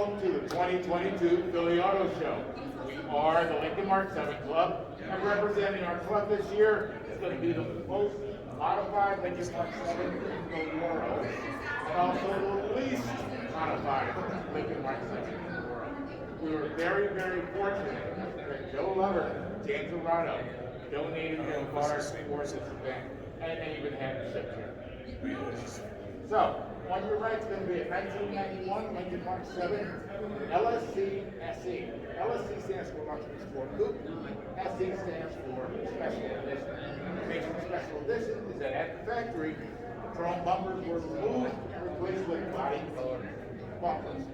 Welcome to the 2022 Philly Auto Show. We are the Lincoln Mark VII Club, and representing our club this year is going to be the most modified Lincoln Mark VII in the world, and also the least modified Lincoln Mark VII in the world. We were very, very fortunate that Joe Lover, James Arado, donated their cars for this event, and they even had it shipped here. So, on your right is going to be a 1991 Lincoln Mark VII LSC SE. LSC stands for Luxury Sport Coupe. SE stands for Special Edition. What makes it Special Edition is that at the factory, chrome bumpers were removed and replaced with body colored bumpers.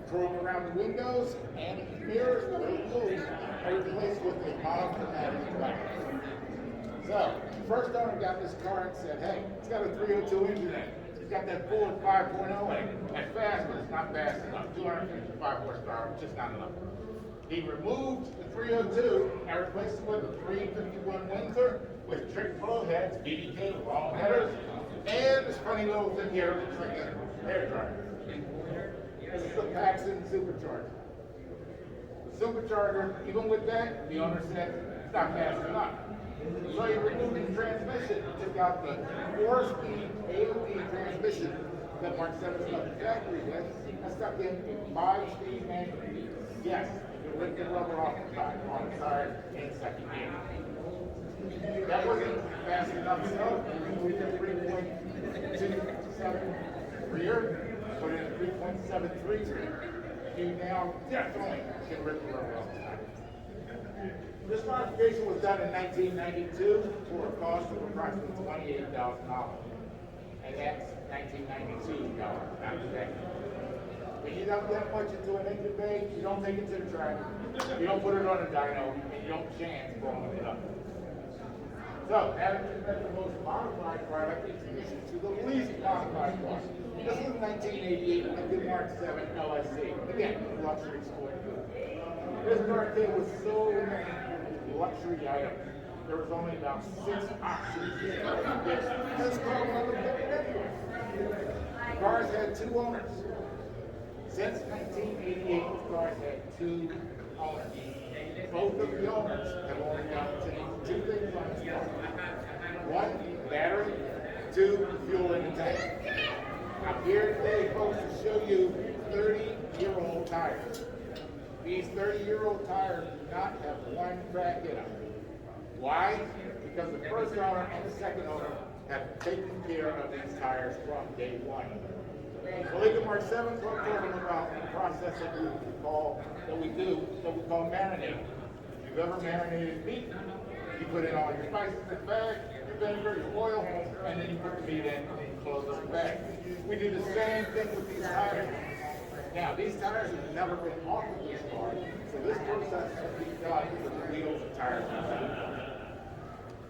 Chrome around the windows and mirrors were removed and replaced with a monochromatic black. So, the first owner got this car and said, hey, it's got a 302 engine in it. It's got that Ford 5.0 in it. And fast, but it's not fast enough. 255 horsepower, just not enough. He removed the 302 and replaced it with a 351 Windsor with trick flow heads, BBK long headers, and this funny little thing here that looks like a hair dryer. This is the Paxton Supercharger. The Supercharger, even with that, the owner said it's not fast enough. So he removed the transmission, took out the 4-speed AOD transmission that Mark VII got the factory with, and stuck in a 5-speed manual. Yes, you can rip the rubber off the top on the tire in second gear. That wasn't fast enough, so we removed the 3.27 rear, put in a 3.73 rear. You now definitely can rip the rubber off the tire. This modification was done in 1992 for a cost of approximately $28,000. And that's 1992 dollars, not today. When you dump that much into an engine bay, you don't take it to the track, you don't put it on a dyno, and you don't chance blowing it up. So, now that you've met the most modified product, introduce you to the least modified one. This is 1988 Lincoln Mark VII LSC. Again, luxury sport. This car came with so many luxury items. There was only about 6 options. This car wasn't anywhere. Cars had 2 owners. Since 1988, cars had 2 owners. Both of the owners have only got to 2 things on this car. 1, battery. 2, fuel in the tank. I'm here today, folks, to show you 30-year-old tires. These 30-year-old tires do not have 1 crack in them. Why? Because the first owner and the second owner have taken care of these tires from day one. The Lincoln Mark VII Club told them about the process that we call marinating. If you've ever marinated meat, you put in all your spices in the bag, your vinegar, your oil, and then you put the meat in and you close the bag. We do the same thing with these tires. Now, these tires have never been off of this car, so this process has been done with the wheels and tires.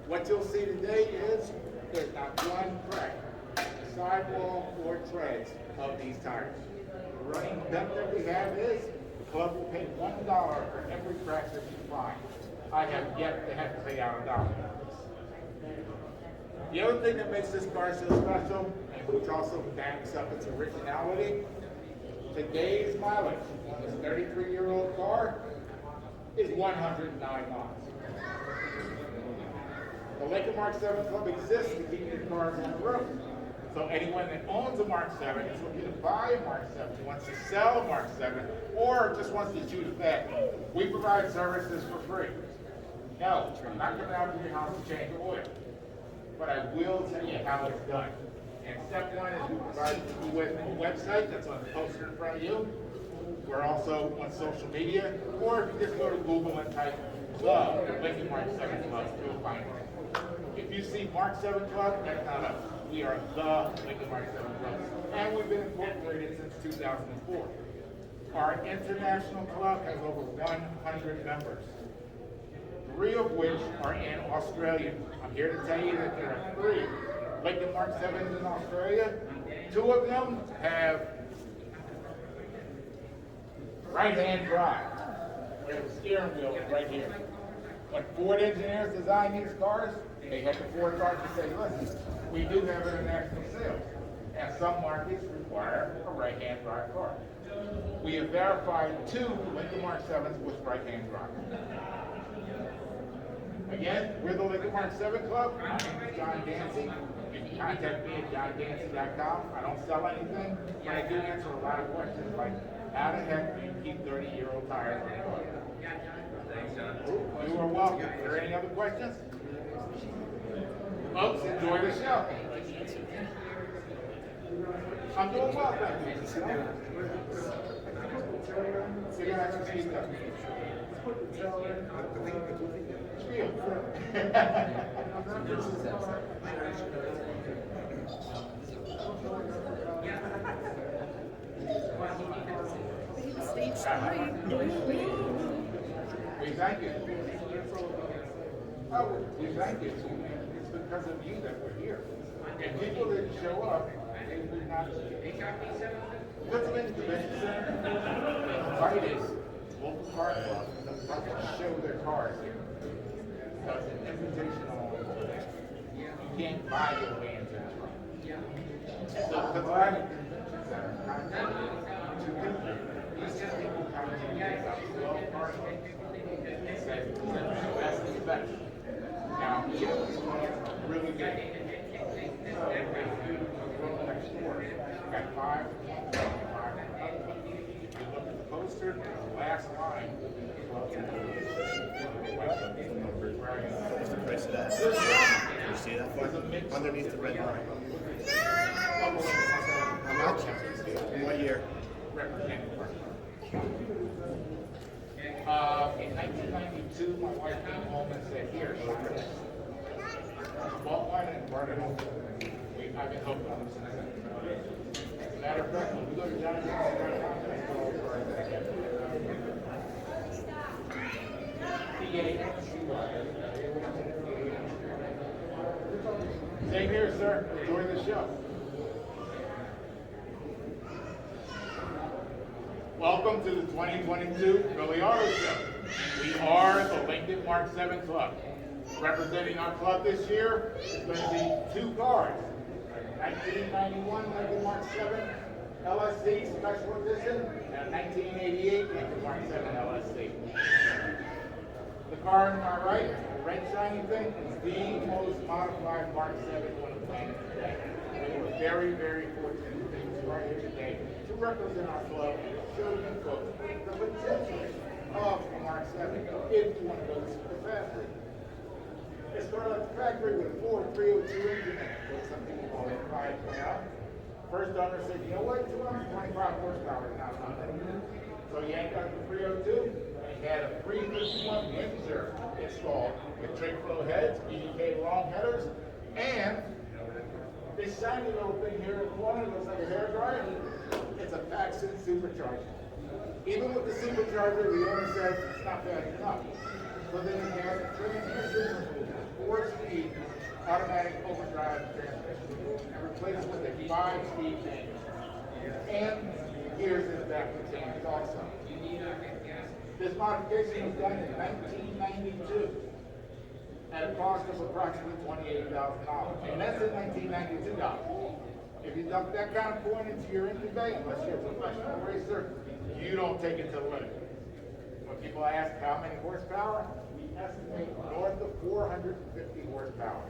What you'll see today is there's not 1 crack in the sidewall or treads of these tires. The running bet that we have is the club will pay $1 for every crack that you find. I have yet to have to pay out $1. The other thing that makes this car so special, and which also backs up its originality, today's mileage on this 33-year-old car is 109 miles. The Lincoln Mark VII Club exists to keep your cars on the road. So anyone that owns a Mark VII is looking to buy a Mark VII, wants to sell a Mark VII, or just wants to shoot it back, we provide services for free. No, I'm not coming out to your house to change the oil, but I will tell you how it's done. And step 1 is we provide you with a website that's on the poster in front of you. We're also on social media, or if you just go to Google and type the Lincoln Mark VII Club, you'll find it. If you see Mark VII Club, that's not us. We are the Lincoln Mark VII Club. And we've been incorporated since 2004. Our international club has over 100 members, 3 of which are in Australia. I'm here to tell you that there are 3 Lincoln Mark VIIs in Australia. 2 of them have right-hand drive. We have a steering wheel right here. When Ford engineers design these cars, they had the Ford cars to say, listen, we do have international sales, and some markets require a right-hand drive car. We have verify 2 Lincoln Mark 7s with right-hand drive. Again, we're the Lincoln Mark VII Club. My name is John Dancy. You can contact me at johndancy.com. I don't sell anything, but I do answer a lot of questions like, how the heck do you keep 30-year-old tires on the car? You are welcome. Are there any other questions? Folks, enjoy the show. I'm doing well, thank you. Sit down. Sit down and speak up. Spiel. Stage 3. We thank you. Oh, we thank you. It's because of you that we're here. And people didn't show up, they would not. What's been convention center? Fridays, local car club, they show their cars here. So it's an invitation only. You can't buy your vans in front. So the Friday convention center contacted two people. These two people contacted me about 12 car clubs. They said, that's the best. Now, you really good. So, next door, got 5, 5. You look at the poster, the last line. What's the price of that? Can you see that for underneath the red line? How much? In what year? In 1992, my wife came home and said, here, look at this. She bought one and brought it home. I've been hoping on this since then. As a matter of fact, when we go to John's Same here, sir. Enjoy the show. Welcome to the 2022 Philly Auto Show. We are the Lincoln Mark VII Club. Representing our club this year is going to be 2 cars. 1991 Lincoln Mark VII LSC Special Edition and 1988 Lincoln Mark VII LSC. The car on my right, the red shiny thing, is the most modified Mark VII on the planet today. We were very, very fortunate to be right here today to represent our club and show you folks the potential of the Mark VII if you want to go to the factory. It started at the factory with a Ford 302 engine in it, with something called a 5.0. First owner said, you know what, 225 horsepower is not enough. So he yanked out the 302, and he had a 351 Windsor installed with trig flow heads, EDK long headers, and this shiny little thing here in the corner looks like a hairdryer. It's a Paxton supercharger. Even with the supercharger, the owner said it's not bad enough. So then he has a transmission, 4-speed automatic overdrive transmission, and replaced with a 5-speed manual. And gears in the back were changed also. This modification was done in 1992 at a cost of approximately $28,000. And that's in 1992 dollars. If you dump that kind of coin into your engine bay, unless you're a professional racer, you don't take it to the limit. When people ask how many horsepower, we estimate north of 450 horsepower,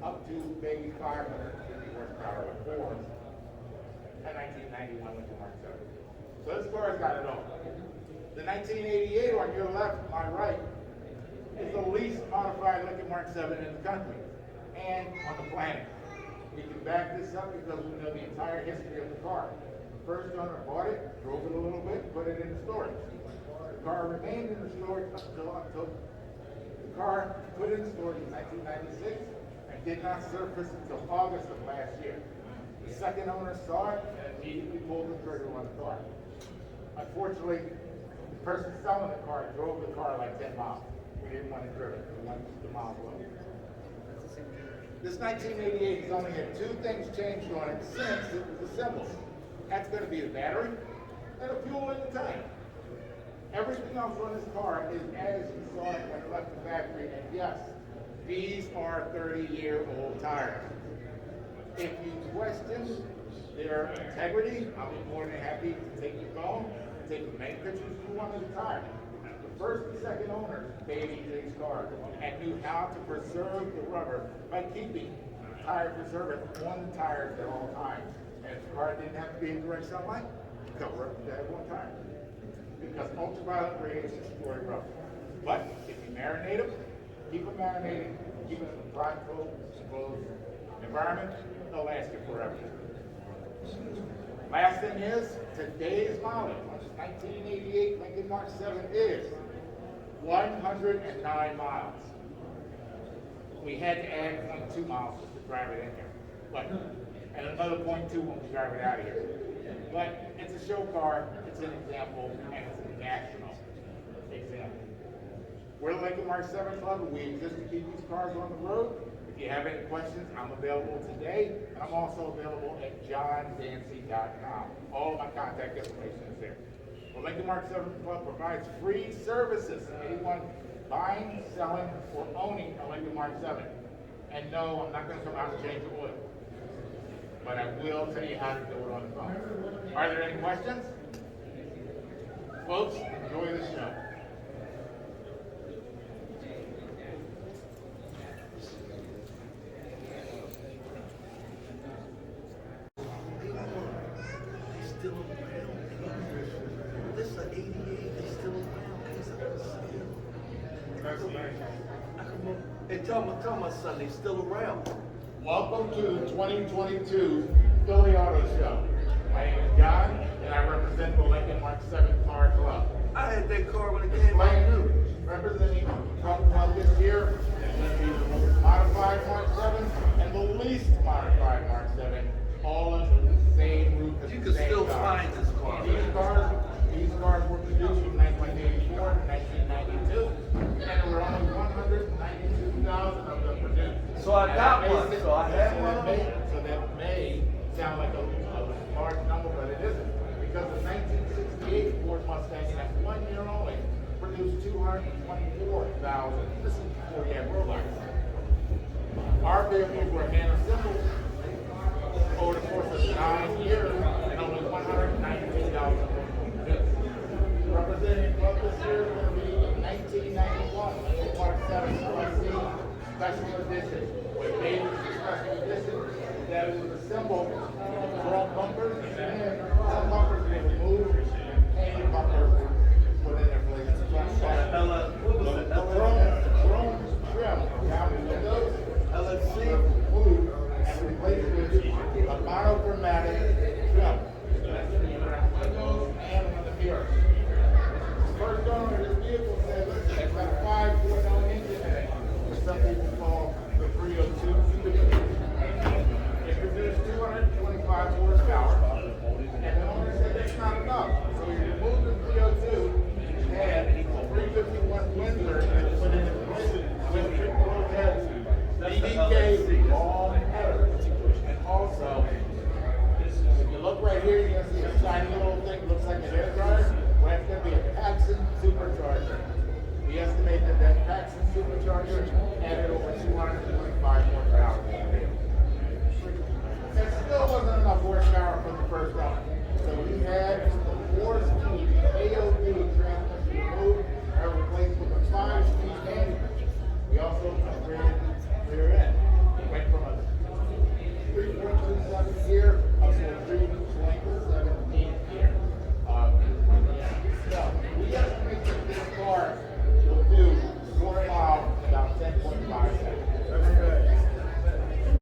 up to maybe 550 horsepower with Fords, a 1991 Lincoln Mark VII. So this car's got it all. The 1988 on your left, my right, is the least modified Lincoln Mark VII in the country and on the planet. We can back this up because we know the entire history of the car. The first owner bought it, drove it a little bit, put it in storage. The car remained in the storage until October. The car put in storage in 1996 and did not surface until August of last year. The second owner saw it and immediately pulled the trigger on the car. Unfortunately, the person selling the car drove the car like 10 miles. We didn't want it driven. We wanted the miles low. This 1988 has only had 2 things changed on it since it was assembled. That's going to be the battery and the fuel in the tank. Everything else on this car is as you saw it when it left the factory, and yes, these are 30-year-old tires. If you question their integrity, I'll be more than happy to take your phone, take as many pictures as you want at a time. The first and second owners babied these cars and knew how to preserve the rubber by keeping tire preservative on the tires at all times. And if the car didn't have to be in direct sunlight, cover up that one tire. Because ultraviolet rays destroy rubber. But if you marinate them, keep them marinated, keep them in a dry, closed environment, they'll last you forever. Last thing is, today's mileage, 1988 Lincoln Mark VII is 109 miles. We had to add 0.2 miles just to drive it in here. And another 0.2 when we drive it out of here. But it's a show car, it's an example, and it's a national example. We're the Lincoln Mark VII Club, and we exist to keep these cars on the road. If you have any questions, I'm available today, and I'm also available at johndancy.com. All of my contact information is there. The Lincoln Mark VII Club provides free services to anyone buying, selling, or owning a Lincoln Mark VII. And no, I'm not going to come out and change the oil. But I will tell you how to do it on the phone. Are there any questions? Folks, enjoy the show. Still around. This is an 88, they still around. Hey, tell my son they still around. Welcome to the 2022 Philly Auto Show. My name is John, and I represent the Lincoln Mark VII Car Club. I had that car when it It's came out. brand new. Representing the Car Club this year is going to be the most modified Mark VII and the least modified Mark VII, all under the same roof. At You the can same still time. find this car. These cars were produced from 1984 to 1992, and there were only 192,000 of them produced. So I got one. So I have So one. that may sound like a large number, but it isn't. Because the 1968 Ford Mustang in that 1 year only produced 224,000. This is before you had robots. Our vehicles were hand assembled over the course of 9 years, and only 192,000 were produced. Representing club this year is going to be the 1991 Lincoln Mark VII Special Edition. What made this a special edition is that it was assembled with chrome bumpers, and then some bumpers were removed and painted bumpers were put in their place. The chrome trim down the windows LFC. moved and replaced with a monochromatic trim. That's in the windows and on the mirror. The first owner of this vehicle said, listen, it's got a 5.0 engine in it, which some people call the 302 cubic engine. It produced 225 horsepower, and the owner said that's not enough. So he removed the 302 and had a 351 Windsor and put in the place with triple heads, BDK long headers. And also, if you look right here, you're going to see a shiny little thing, looks like an air dryer. Well, it's going to be a Paxson supercharger. We estimate that that Paxson supercharger added over 225 horsepower to the vehicle. There still wasn't enough horsepower for the first owner. So he had the force